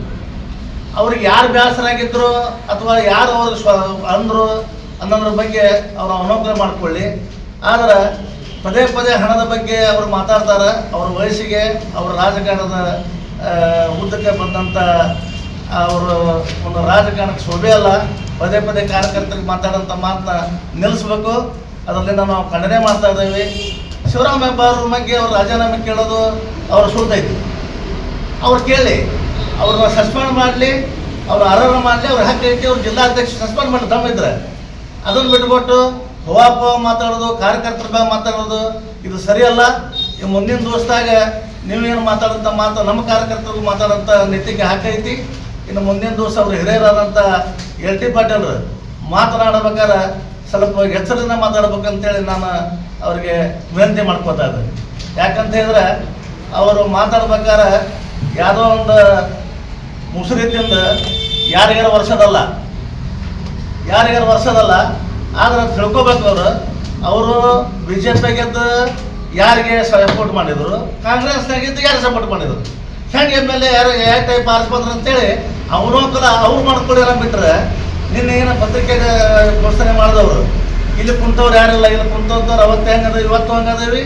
Speaker 4: ಅವ್ರಿಗೆ ಯಾರು ಬೇಸರಾಗಿದ್ರು ಅಥವಾ ಯಾರು ಅವರು ಅಂದರು ಅನ್ನೋದ್ರ ಬಗ್ಗೆ ಅವ್ರು ಅವಲೋಕನ ಮಾಡ್ಕೊಳ್ಳಿ. ಆದ್ರೆ ಪದೇ ಪದೇ ಹಣದ ಬಗ್ಗೆ ಅವರು ಮಾತಾಡ್ತಾರೆ. ಅವ್ರ ವಯಸ್ಸಿಗೆ, ಅವ್ರ ರಾಜಕಾರಣದ ಉದ್ದಕ್ಕೆ ಬಂದಂಥ ಅವರು ಒಂದು ರಾಜಕಾರಣಕ್ಕೆ ಶೋಭೆ ಅಲ್ಲ. ಪದೇ ಪದೇ ಕಾರ್ಯಕರ್ತರಿಗೆ ಮಾತಾಡೋಂಥ ಮಾತನ್ನ ನಿಲ್ಲಿಸ್ಬೇಕು. ಅದರಿಂದ ನಾವು ಖಂಡನೆ ಮಾಡ್ತಾ ಇದ್ದೇವೆ. ಶಿವರಾಮ್ ಹೆಬ್ಬಾರ್ ಬಗ್ಗೆ ಅವ್ರು ರಾಜೀನಾಮೆ ಕೇಳೋದು ಅವ್ರ ಸುಳ್ದೈತಿ. ಅವ್ರು ಕೇಳಿ, ಅವ್ರನ್ನ ಸಸ್ಪೆಂಡ್ ಮಾಡಲಿ, ಅವ್ರು ಅರ್ಹ ಮಾಡಲಿ, ಅವ್ರ ಹಕ್ಕು ಐತಿ. ಅವ್ರು ಜಿಲ್ಲಾಧ್ಯಕ್ಷ ಸಸ್ಪೆಂಡ್ ಮಾಡಿ ದಮ್ಮಿದ್ರೆ ಅದನ್ನು ಬಿಟ್ಬಿಟ್ಟು ಹವಾಪ ಮಾತಾಡೋದು, ಕಾರ್ಯಕರ್ತರ ಬಗ್ಗೆ ಮಾತಾಡೋದು ಇದು ಸರಿಯಲ್ಲ. ಈ ಮುಂದಿನ ದಿವಸದಾಗ ನೀವೇನು ಮಾತಾಡೋಂಥ ಮಾತು ನಮ್ಮ ಕಾರ್ಯಕರ್ತರಿಗೂ ಮಾತಾಡೋಂಥ ನೀತಿಗೆ ಹಾಕೈತಿ. ಇನ್ನು ಮುಂದಿನ ದಿವಸ ಅವರು ಹಿರಿಯರಾದಂಥ ಎಲ್ ಟಿ ಪಾಟೀಲ್ ಮಾತನಾಡಬೇಕಾದ್ರೆ ಸ್ವಲ್ಪ ಎಚ್ಚರದಿಂದ ಮಾತಾಡ್ಬೇಕಂತೇಳಿ ನಾನು ಅವ್ರಿಗೆ ವಿನಂತಿ ಮಾಡ್ಕೋತಾ ಇದ್ದೆ. ಯಾಕಂತ ಹೇಳಿದ್ರೆ ಅವರು ಮಾತಾಡ್ಬೇಕಾದ್ರೆ ಯಾವುದೋ ಒಂದು ಮುಸುರಿತಿಂದ ಯಾರಿಗಾರ ವರ್ಷದಲ್ಲ ಆದ್ರೆ ತಿಳ್ಕೊಬೇಕು ಅವರು ಬಿ ಜೆ ಪಿಗೆದ್ದು ಯಾರಿಗೆ ಸಪೋರ್ಟ್ ಮಾಡಿದರು, ಕಾಂಗ್ರೆಸ್ನಾಗಿದ್ದು ಯಾರು ಸಪೋರ್ಟ್ ಮಾಡಿದರು, ಹೆಂಗೆ ಎಮ್ ಎಲ್ ಎ ಯಾರು ಯಾವ ಟೈಪ್ ಆರಿಸಿ ಬಂದ್ರು ಅಂತೇಳಿ ಅವರು ಅವ್ರು ಮಾಡ್ಕೊಳ್ಳಿರ ಬಿಟ್ಟರೆ ನಿನ್ನೆ ಏನೋ ಪತ್ರಿಕೆಗೆ ಘೋಷಣೆ ಮಾಡಿದವರು ಇಲ್ಲಿ ಕುಂತವ್ರು ಯಾರಿಲ್ಲ, ಇಲ್ಲಿ ಕುಂತವ್ರು ಅವತ್ತು ಹೆಂಗದ ಇವತ್ತು ಹಂಗದೇವಿ,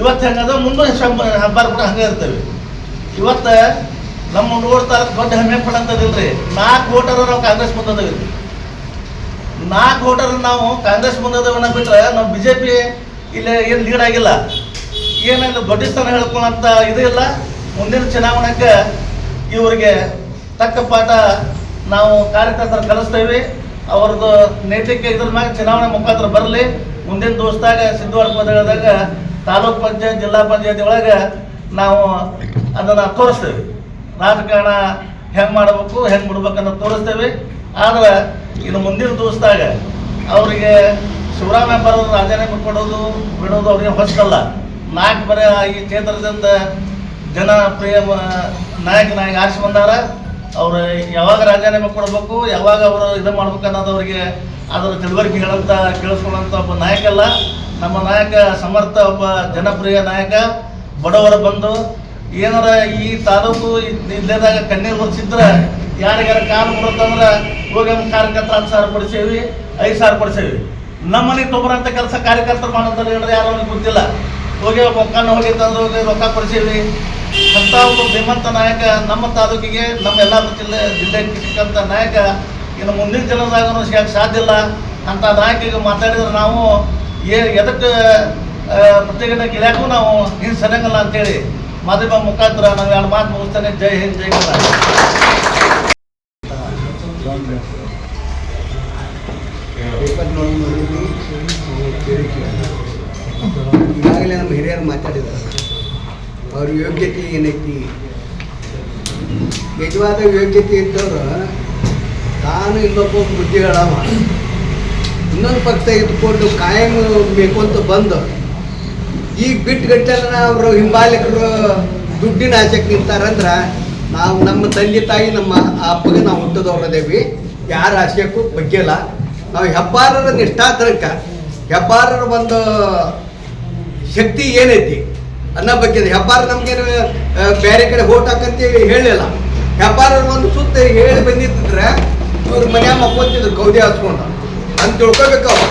Speaker 4: ಇವತ್ತು ಹೆಂಗದ ಮುಂದೆ ಹಬ್ಬ ಕೂಡ ಹಂಗೆ ಇರ್ತೇವೆ. ಇವತ್ತು ನಮ್ಮ ನೋಡ್ತಾರೆ ದೊಡ್ಡ ಹೆಮ್ಮೆ ಪಡಂತದಿಲ್ರಿ, 4 ವೋಟರ್ ನಾವು ಕಾಂಗ್ರೆಸ್ ಮುಂದದೇವಿ, 4 ವೋಟರ್ ನಾವು ಕಾಂಗ್ರೆಸ್ ಮುಂದದೇವನ್ನ ಬಿಟ್ಟರೆ ನಾವು ಬಿ ಜೆ ಪಿ ಇಲ್ಲಿ ಏನು ಲೀಡ್ ಆಗಿಲ್ಲ, ಏನಿಲ್ಲ ದೊಡ್ಡ ಸ್ಥಾನ ಹೇಳ್ಕೊಳ್ಳೋಂಥ ಇದು ಇಲ್ಲ. ಮುಂದಿನ ಚುನಾವಣೆಗೆ ಇವರಿಗೆ ತಕ್ಕ ಪಾಠ ನಾವು ಕಾರ್ಯಕರ್ತರು ಕಲಿಸ್ತೇವೆ. ಅವ್ರದ್ದು ನೈತಿಕ ಇದ್ರ ಮ್ಯಾಗ ಚುನಾವಣೆ ಮುಖಾಂತರ ಬರಲಿ. ಮುಂದಿನ ದಿವಸದಾಗ ಸಿದ್ಧವಾಡ ಪದಗಳದಾಗ ತಾಲೂಕ್ ಪಂಚಾಯತ್ ಜಿಲ್ಲಾ ಪಂಚಾಯತಿ ಒಳಗೆ ನಾವು ಅದನ್ನು ತೋರಿಸ್ತೇವೆ. ರಾಜಕಾರಣ ಹೆಂಗೆ ಮಾಡಬೇಕು ಹೆಂಗೆ ಬಿಡ್ಬೇಕನ್ನೋ ತೋರಿಸ್ತೇವೆ. ಆದ್ರೆ ಇನ್ನು ಮುಂದಿನ ದಿವಸದಾಗ ಅವರಿಗೆ ಶಿವರಾಮ ಹೆಬ್ಬಾರ್ ರಾಜೀನಾಮೆ ಕೊಡೋದು ಬಿಡೋದು ಅವ್ರಿಗೆ ಹೊಸದಲ್ಲ. 4 ಬರೆ ಈ ಕ್ಷೇತ್ರದಿಂದ ಜನಪ್ರಿಯ ನಾಯಕ ಆರಿಸಿ ಬಂದಾರ. ಅವರು ಯಾವಾಗ ರಾಜೀನಾಮೆ ಕೊಡಬೇಕು, ಯಾವಾಗ ಅವರು ಇದು ಮಾಡ್ಬೇಕು ಅನ್ನೋದು ಅವರಿಗೆ ಅದರ ತಿಳುವಳಿಕೆ ಹೇಳಂತ ಕೇಳಿಸ್ಕೊಳ್ಳೋಂಥ ಒಬ್ಬ ನಾಯಕ ಅಲ್ಲ. ನಮ್ಮ ನಾಯಕ ಸಮರ್ಥ, ಒಬ್ಬ ಜನಪ್ರಿಯ ನಾಯಕ. ಬಡವರ ಬಂದು ಏನಾರ ಈ ತಾಲೂಕು ಇಲ್ಲೇದಾಗ ಕಣ್ಣೀರು ಬರ್ಸಿದ್ರೆ ಯಾರಿಗಾರ ಕಾಲು ಬರುತ್ತಂದ್ರೆ ಹೋಗಿ ನಮ್ಮ ಕಾರ್ಯಕರ್ತರ 10,000 ಕೊಡಿಸೇವಿ, 5,000 ಕೊಡಿಸೇವಿ. ನಮ್ಮನೆ ತೊಗೊಬರಂಥ ಕೆಲಸ ಕಾರ್ಯಕರ್ತರು ಮಾಡೋದ್ರಲ್ಲಿ ಹೇಳಿದ್ರೆ ಯಾರು ಅವ್ರಿಗೆ ಗೊತ್ತಿಲ್ಲ. ಹೋಗಿ ರೊಕ್ಕನ ಹೋಗಿ ತಂದು ಹೋಗಿ ರೊಕ್ಕ ಕೊಡಿಸೇವಿ ಅಂತ ಒಂದು ಶ್ರೀಮಂತ ನಾಯಕ ನಮ್ಮ ತಾಲೂಕಿಗೆ, ನಮ್ಮ ಯಲ್ಲಾಪುರ ಜಿಲ್ಲೆಗೆ ಸಿಕ್ಕಂಥ ನಾಯಕ ಇನ್ನು ಮುಂದಿನ ಜನದಾಗೂ ಸಿಗಕ್ಕೆ ಸಾಧ್ಯ ಇಲ್ಲ. ಅಂಥ ನಾಯಕಿಗೆ ಮಾತಾಡಿದ್ರೆ ನಾವು ಎದಕ್ಕೆ ಪ್ರತಿಘಟನೆ ಗಿಳ್ಯಾಕೂ ನಾವು ಹಿಂದೆ ಸರಿಯಂಗಲ್ಲ ಅಂತೇಳಿ ಮಾಧ್ಯಮ ಮುಖಾಂತರ ನಾವು 2 ಮಾತು ಮುಗಿಸ್ತೇನೆ. ಜೈ ಹಿಂದ್, ಜೈ ಕರ್ನಾಟಕ.
Speaker 5: ಈಗಾಗಲೇ ನಮ್ಮ ಹಿರಿಯರು ಮಾತಾಡಿದ್ದಾರೆ. ಅವ್ರ ಯೋಗ್ಯತೆ ಏನೈತಿ, ನಿಜವಾದ ಯೋಗ್ಯತೆ ಇದ್ದವರು ತಾನು ಇನ್ನೊಬ್ಬ ಬುದ್ಧಿಗಳವ ಇನ್ನೊಂದು ಪಕ್ಷ ಇದ್ಕೊಂಡು ಕಾಯಂ ಬೇಕು ಅಂತ ಬಂದು ಈಗ ಬಿಟ್ಟುಗಟ್ಟೆಲ್ಲ ಅವರು ಹಿಂಬಾಲಿಕರು ದುಡ್ಡಿನ ಆಸೆಗೆ ನಿಂತಾರಂದ್ರೆ ನಾವು ನಮ್ಮ ತಂದೆ ತಾಯಿ ನಮ್ಮ ಅಪ್ಪಗೆ ನಾವು ಹುಟ್ಟದವ್ರದೇವಿ, ಯಾರ ಆಸೆಕ್ಕೂ ಬಗ್ಗಿಲ್ಲ. ನಾವು ಹೆಬ್ಬಾರರ ನಿಷ್ಠಾತನಕ ಹೆಬ್ಬಾರರ ಒಂದು ಶಕ್ತಿ ಏನೈತಿ ಅನ್ನೋ ಬಗ್ಗೆ ಹೆಬ್ಬಾರ ನಮ್ಗೇನು ಬೇರೆ ಕಡೆ ಓಟ್ ಹಾಕಂತೇಳಿ ಹೇಳಿಲ್ಲ. ಹೆಬ್ಬಾರರು ಒಂದು ಸುತ್ತ ಹೇಳಿ ಬಂದಿದ್ರೆ ಇವ್ರ ಮನ್ಯಾಗ ಮಕ್ಕೊಂತಿದ್ರು ಕೌದಿ ಹಾಸ್ಕೊಂಡು ಅಂತ ತಿಳ್ಕೊಬೇಕು ಅವ್ರು.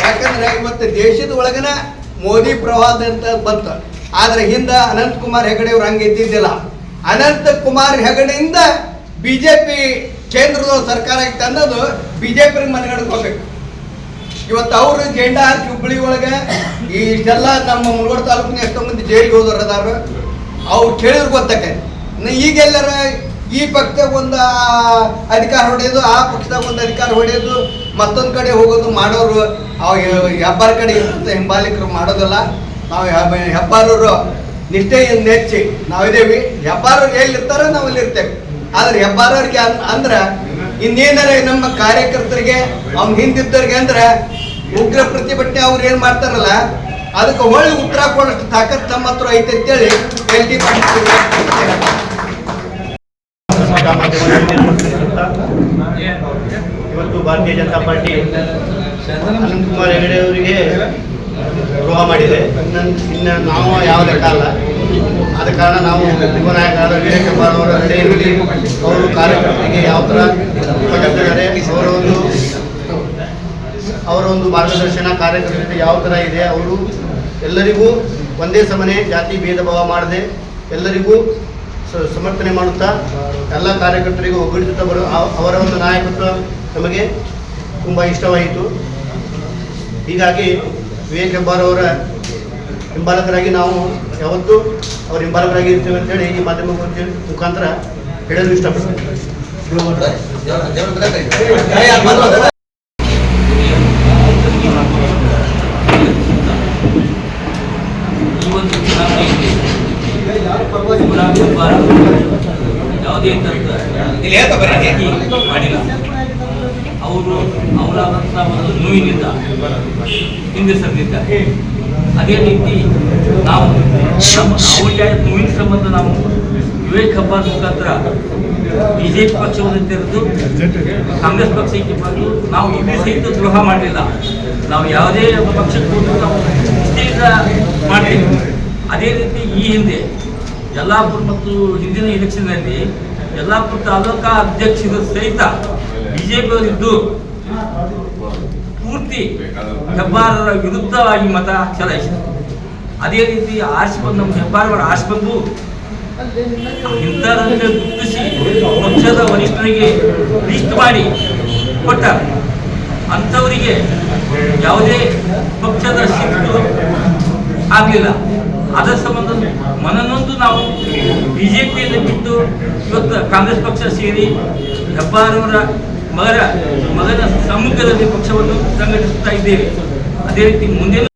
Speaker 5: ಯಾಕಂದ್ರೆ ಇವತ್ತು ದೇಶದ ಒಳಗನ ಮೋದಿ ಪ್ರವಾದ ಅಂತ ಬಂತು, ಆದ್ರೆ ಹಿಂದೆ ಅನಂತಕುಮಾರ್ ಹೆಗಡೆ ಅವ್ರು ಹಂಗೆ ಇದ್ದಿದ್ದಿಲ್ಲ. ಅನಂತಕುಮಾರ್ ಹೆಗಡೆಯಿಂದ BJP ಕೇಂದ್ರದ ಸರ್ಕಾರ ಐತೆ ಅನ್ನೋದು BJP ಮನೆಗಡೆಗೆ ಹೋಗ್ಬೇಕು. ಇವತ್ತು ಅವರು ಜೆಂಡಾ ಹಾಕಿ ಹುಬ್ಬಳ್ಳಿ ಒಳಗೆ ಇಷ್ಟೆಲ್ಲ ನಮ್ಮ ಮುನಗೋಡ ತಾಲೂಕಿನ ಎಷ್ಟೋ ಮಂದಿ ಜೈಲಿಗೆ ಹೋದವ್ರು ಅದಾರು. ಅವ್ರು ಕೇಳಿದ್ರು ಗೊತ್ತಕ್ಕೆ ಈಗೆಲ್ಲರ ಈ ಪಕ್ಷದಾಗ ಒಂದು ಅಧಿಕಾರ ಹೊಡೆಯೋದು, ಆ ಪಕ್ಷದಾಗ ಒಂದು ಅಧಿಕಾರ ಹೊಡೆಯೋದು, ಮತ್ತೊಂದು ಕಡೆ ಹೋಗೋದು ಮಾಡೋರು ಹೆಬ್ಬಾರ ಕಡೆ ಹಿಂಬಾಲಿಕರು ಮಾಡೋದಲ್ಲ. ನಾವು ಹೆಬ್ಬಾರರು ನಿಷ್ಠೆಯಿಂದ ಹೆಚ್ಚಿ ನಾವಿದ್ದೇವೆ. ಹೆಬ್ಬಾರರು ಎಲ್ಲಿರ್ತಾರೋ ನಾವು ಅಲ್ಲಿ ಇರ್ತೇವೆ. ಆದ್ರೆ ಹೆಬ್ಬಾರವ್ರಿಗೆ ಅಂದ್ರೆ ಇನ್ನೇನಾರ ನಮ್ಮ ಕಾರ್ಯಕರ್ತರಿಗೆ ಅವ್ನ ಹಿಂದಿದ್ದವ್ರಿಗೆ ಅಂದ್ರೆ ಉಗ್ರ ಪ್ರತಿಭಟನೆ ಅವ್ರು ಏನು ಮಾಡ್ತಾರಲ್ಲ ಅದಕ್ಕೆ ಒಳ್ಳೆ ಉತ್ತರ ಕೊಡೋಷ್ಟು ತಾಕತ್ ನಮ್ಮ ಹತ್ರ ಐತೆ ಅಂತೇಳಿ
Speaker 6: ಇವತ್ತು ಭಾರತೀಯ ಜನತಾ ಪಾರ್ಟಿ ಅನಂತಕುಮಾರ್ ಹೆಗಡೆ ಅವರಿಗೆ ದ್ರೋಹ ಮಾಡಿದೆ. ಇನ್ನು ನಾವು ಯಾವ ಲೆಕ್ಕ ಅಲ್ಲ. ಆದ ಕಾರಣ ನಾವು ಯುವ ನಾಯಕರಾದ ವಿವೇಕ್ ಹೆಬ್ಬಾರ್ ಅವರ ನಡೆಯಲ್ಲಿ ಅವರು ಕಾರ್ಯಕರ್ತರಿಗೆ ಯಾವ ಥರ ಕೊಟ್ಟಿದ್ದಾರೆ, ಅವರ ಒಂದು ಮಾರ್ಗದರ್ಶನ ಕಾರ್ಯಕರ್ತರಿಗೆ ಯಾವ ಥರ ಇದೆ, ಅವರು ಎಲ್ಲರಿಗೂ ಒಂದೇ ಸಮನೆ ಜಾತಿ ಭೇದ ಭಾವ ಮಾಡದೆ ಎಲ್ಲರಿಗೂ ಸಮರ್ಥನೆ ಮಾಡುತ್ತಾ ಎಲ್ಲ ಕಾರ್ಯಕರ್ತರಿಗೂ ಒಗ್ಗಟ್ಟಿಸುತ್ತಾ ಅವರ ಒಂದು ನಾಯಕತ್ವ ನಮಗೆ ತುಂಬ ಇಷ್ಟವಾಯಿತು. ಹೀಗಾಗಿ ವಿವೇಕ್ ಹೆಬ್ಬಾರ್ ಅವರ ಹಿಂಬಾಲಕರಾಗಿ ನಾವು ಯಾವತ್ತೂ ಅವ್ರ ಹಿಂಬಾಲಕರಾಗಿ ಇರ್ತೇವೆ ಅಂತೇಳಿ ಈ ಮಾಧ್ಯಮ ಮುಖಾಂತರ ಹೇಳಲು ಇಷ್ಟಪಡ್ತೇವೆ.
Speaker 7: ಯಾವುದೇ
Speaker 1: ಇಲ್ಲಿ ಹೇಳ್ತಾ ಬರ್ರಿ.
Speaker 7: ಮಾಡಿಲ್ಲ. ಅವರಾದಂಥ ಒಂದು ನೋವಿನಿಂದ ಹಿಂದೆ ಸರಿದಿದ್ದಾರೆ. ಅದೇ ರೀತಿ ನಾವು ಅವರಿಗೆ ನೋವಿನ ಸಂಬಂಧ ನಾವು ವಿವೇಕ್ ಹಬ್ಬಾರ್ ಮುಖಾಂತರ ಬಿಜೆಪಿ ಪಕ್ಷವನ್ನು ತೆರೆದು ಕಾಂಗ್ರೆಸ್ ಪಕ್ಷಕ್ಕೆ ಬಂದು ನಾವು ಇಲ್ಲಿ ಸಹಿತ ದ್ರೋಹ ಮಾಡಲಿಲ್ಲ. ನಾವು ಯಾವುದೇ ಪಕ್ಷಕ್ಕೆ ಹೋದರೂ ನಾವು ನಿಷ್ಠೆಯಿಂದ ಮಾಡ್ತೀವಿ. ಅದೇ ರೀತಿ ಈ ಹಿಂದೆ ಯಲ್ಲಾಪುರ ಮತ್ತು ಹಿಂದಿನ ಎಲೆಕ್ಷನ್ನಲ್ಲಿ ಯಲ್ಲಾಪುರ ತಾಲೂಕಾ ಅಧ್ಯಕ್ಷರು ಸಹಿತ ಬಿಜೆಪಿಯವರಿದ್ದು ಪೂರ್ತಿ ಹೆಬ್ಬಾರರ ವಿರುದ್ಧವಾಗಿ ಮತ ಚಲಾಯಿಸಿದರು. ಅದೇ ರೀತಿ ಆರಿಸಿ ಬಂದು ನಮ್ಮ ಹೆಬ್ಬಾರವರು ಆರಿಸಿ ಬಂದು ಇಂಥದನ್ನು ಗುರುತಿಸಿ ಪಕ್ಷದ ವರಿಷ್ಠರಿಗೆ ಲಿಸ್ಟ್ ಮಾಡಿ ಕೊಟ್ಟಾರೆ. ಅಂಥವರಿಗೆ ಯಾವುದೇ ಪಕ್ಷದ ಶಿಸ್ತು ಆಗಲಿಲ್ಲ. ಅದರ ಸಂಬಂಧ ಮನನೊಂದು ನಾವು ಬಿಜೆಪಿಯನ್ನು ಬಿಟ್ಟು ಇವತ್ತು ಕಾಂಗ್ರೆಸ್ ಪಕ್ಷ ಸೇರಿ ಹೆಬ್ಬಾರವರ ಮಗನ ಸಮ್ಮುಖದಲ್ಲಿ ಪಕ್ಷವನ್ನು ಸಂಘಟಿಸುತ್ತಾ ಇದ್ದೇವೆ. ಅದೇ ರೀತಿ ಮುಂದಿನ